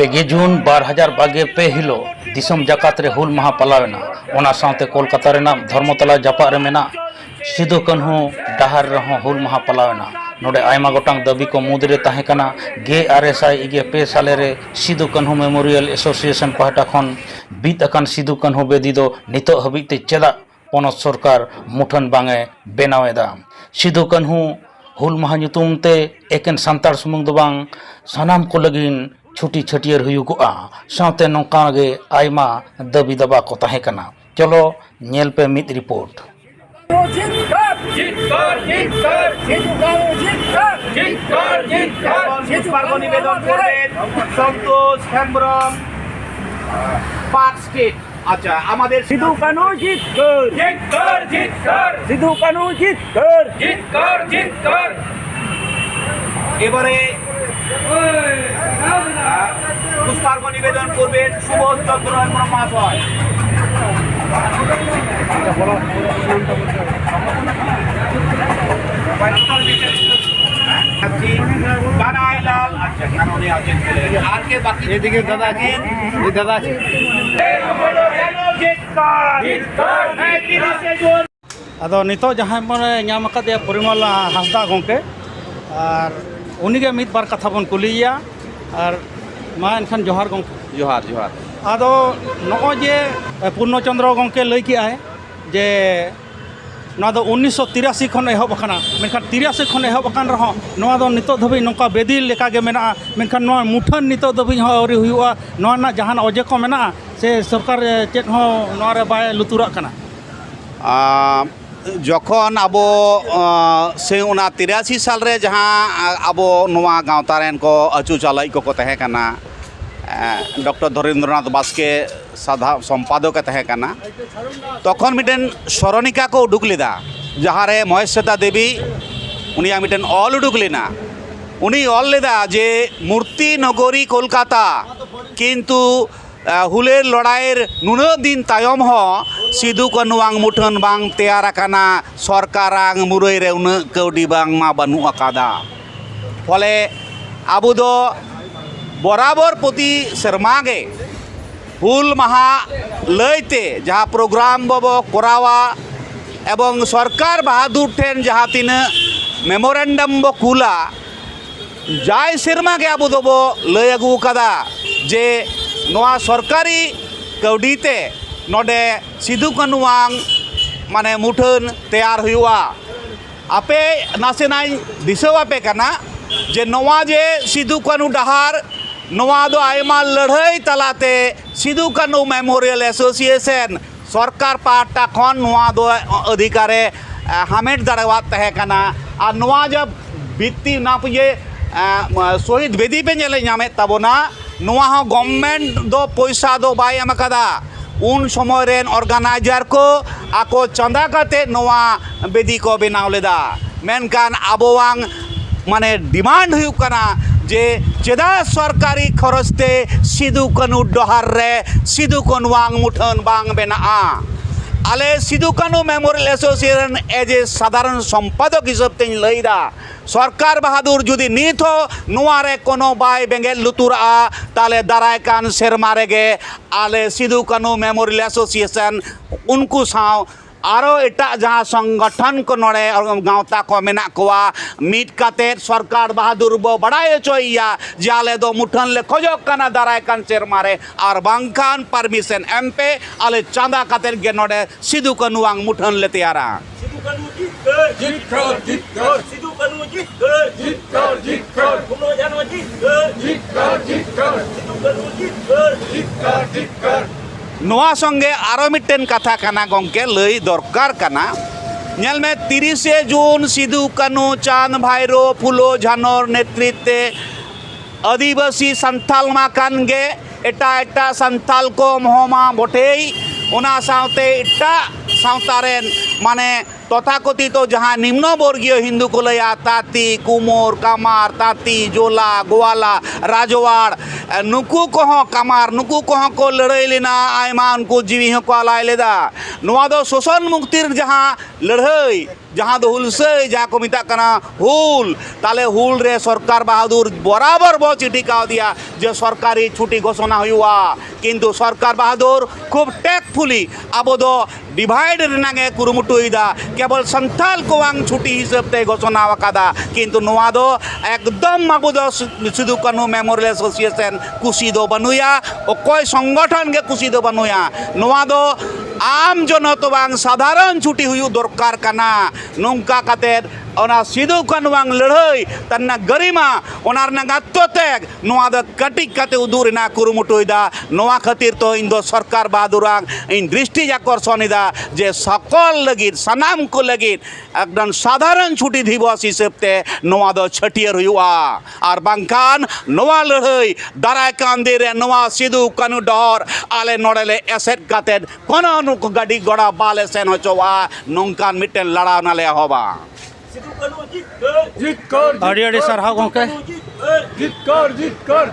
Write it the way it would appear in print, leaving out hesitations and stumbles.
Paige जून 2022 हिलो दिसम जाकात रे हुल महा पलावेना ओना साथे कोलकाता रेना धर्मतला जापा रे मेना सिदु कान्हू डाहार रहो हुल महा पलावेना नोडे आयमा गोटांग दाबी को मुद्रे ताहेकाना पे साले रे सिदु कान्हू मेमोरियल एसोसिएशन पाहटा खन बीत अकान सिदु कान्हू बेदी दो नितो हबिते चेदा पोनत सरकार मुठन बांगे बेनावेदा सिदु कान्हू हुल महा ᱧᱩᱛᱩᱢ एकेन सान्तार सुमुंग दो बांग सानाम को लगिन छुटी छटियर हुयुगुआ साथे नोका गे आयमा दाबी दबा को ताहेकाना चलो नेल पे मित रिपोर्ट संतोष हेम्ब्रम पार्क स्टेट अच्छा আমাদের সিধু কানু জিত কর সিধু কানু জিত কর এবারে পুষ্পার্ঘ্য নিবেদন করবেন সুবোধ চন্দ্র হেমব্রম মহাশয় কানাইলাল আচ্ছা কাননে আছেন আর কে বাকি এদিকে দাদা আছেন এই দাদা আছেন আদো নিতো যাহাই মনে ᱧᱟᱢ ᱟᱠᱟᱫᱮᱭᱟ পরিমল হাসদা গংকে আর উনিগে মিদবার কথা বন কুলিয়া আর মা এনখান জোহার গংকে জোহার জোহার আদো নগো যে পূর্ণচন্দ্র গংকে লই কি আয় যে ना 1983 खन एहब अकाना मेनखान 83 खन एहब अकान रहो नोआ दो नितो धबी नोका बेदी लेका गे मेना मेनखान नोआ मुठन नितो धबी हो औरी हुआ नोआ ना जहान ओजे को मेना से सरकार चेत हो नोआ रे बाय लुतुरा कना जखन आबो से 83 साल रे जहां आबो नोआ गांवता रेन को अचू चालाई को तहे कना डॉक्टर धरेंद्रनाथ बास्के साधा सम्पादक तहे कना तखन मिटेन स्मरणिका को उडुक लेदा जहाँ रे महेश्वेता देवी उनिया मिटेन ऑल उडुक लेना उनी ऑल लेदा जे मूर्ति नगरी कोलकाता किंतु हुलेर लड़ाईर नुना दिन तायम हो सिदु कान्हुआंग मुठन बांग तैयार आकाना सरकारांग मुरई रे उना कौडी बांग मा बानु आकादा फले आबो दो बराबर प्रति शर्मागे हुल महा लयते जहाँ प्रोग्राम बबो करावा एवं सरकार बहादुर ठेन जहाँ तीन मेमोरेंडम बो कुला जाय शर्मा के आबो दबो लय अगु कदा जे नोआ सरकारी कौडीते नोडे सिदु कान्हुआंग माने मुठन तैयार हुआ आपे नासेनाय दिसवापे कना जे नोआ जे सिदु कान्हू डाहार नोआ दो आयमा लड़ाई तलाते सिदु कान्हू मेमोरियल एसोसिएशन सरकार पाहटा खन नोआ दो अधिकारे हामेट दाड़ेवात तहे कना और नोआ जब बित्ती ना पुजे शहीद बेदी पे नेले नामे ताबोना नोआ हो गवर्नमेंट दो पैसा दो बाय एम कदा उन समय रेन ऑर्गेनाइजर को आको चंदा काते नोआ बेदी को बनाव लेदा मेनकान आबोवांग माने डिमांड हुई कना जे चेदा सरकारी खरचते सिदु कान्हू डहार रे सिदु कान्हुआंग मुठन बांग बेना आले Sidhu Kanhu memorial association as a साधारण सम्पादक हिसाब ते लईदा सरकार बहादुर जुदी नीत हो नोआ रे कोनो बाय बेंगेल लुतुरा ताले दाराय कान सेरमा रेगे आले सिदु कान्हू मेमोरियल एसोसिएशन उनको साव आरो एटा जहाँ संगठन को नड़े गाँवता को मेना कोआ मीट काते सरकार बहादुर बो बड़ाई चोइया जाले दो मुठन ले खोजो कना दाराय कान सेरमा रे आर बांकान परमिशन एमपे आले चांदा काते गे नड़े सिदु कान्हुआंग मुठन ले तैयारा सिधु कान्हू जीत कर सिधु कान्हू जीत कर कोनो जानो जीत कर सिधु कान्हू जीत कर नोआ संगे आरो मिट्टेन कथा कना गंके लई दरकार कना नेल में 30 जून सिदु कान्हू चांद भाईरो फुलो झानोर नेतृत्वे आदिवासी संथाल मा कानगे एटा एटा संथाल को मोहमा बोटेई ओना सावते एटा सावतारेन माने तथाकथित जहाँ निम्नवर्गीय हिंदू को लया ताती कुमोर कामार ताती जोला गोवाला राजवाड़ नुकू को कामार नुकू को लड़ाई लेना आयमा उनको जीवी को आलाय लेदा नोआ दो शोषण मुक्तिर जहाँ लड़ाई जहाँ दो हुलसे जहाँ को मिता कना हुल ताले हुल रे सरकार बहादुर बराबर बो चिठी का दिया जो सरकारी छुट्टी घोषणा हुआ किंतु सरकार बहादुर खूब टेकफुली अब दो डिवाइड रेनागे कुरुमुटुइदा केवल संथाल को वांग छुट्टी हिसाब ते घोषणा वकादा किंतु नोआ दो एकदम अब दो सिदु कान्हू मेमोरियल एसोसिएशन कुशी दो बनुया और कोई संगठन के कुशी दो बनुया नोआ दो आम जनतो बांग साधारण छुट्टी हुई दरकार काना नोंका कातेद ओना सिदु कान्हू बांग लड़ाई तन्ना गरिमा ओना रना गात्तोतेग नोआ दो कटिक काते उदुरना कुरुमुटुइदा नोआ खातिर तो इन दो सरकार बहादुरांग इन दृष्टि आकर्षणिदा जे सकल लगित सनाम को लगित एकदम साधारण छुट्टी दिवस हिसाबते नोआ दो छटियर हुआ और बांकान नोआ लड़ाई दाराय कांदे रे नोआ सिदु कान्हू डहर आले नोडेले एसेट कातेद कोनो नुक गाड़ी घोड़ा बाले सेन होचोवा नोंकान मिटेन लड़ाव नाले होबा अड़ी अड़ी सरहाव गोंके जितकर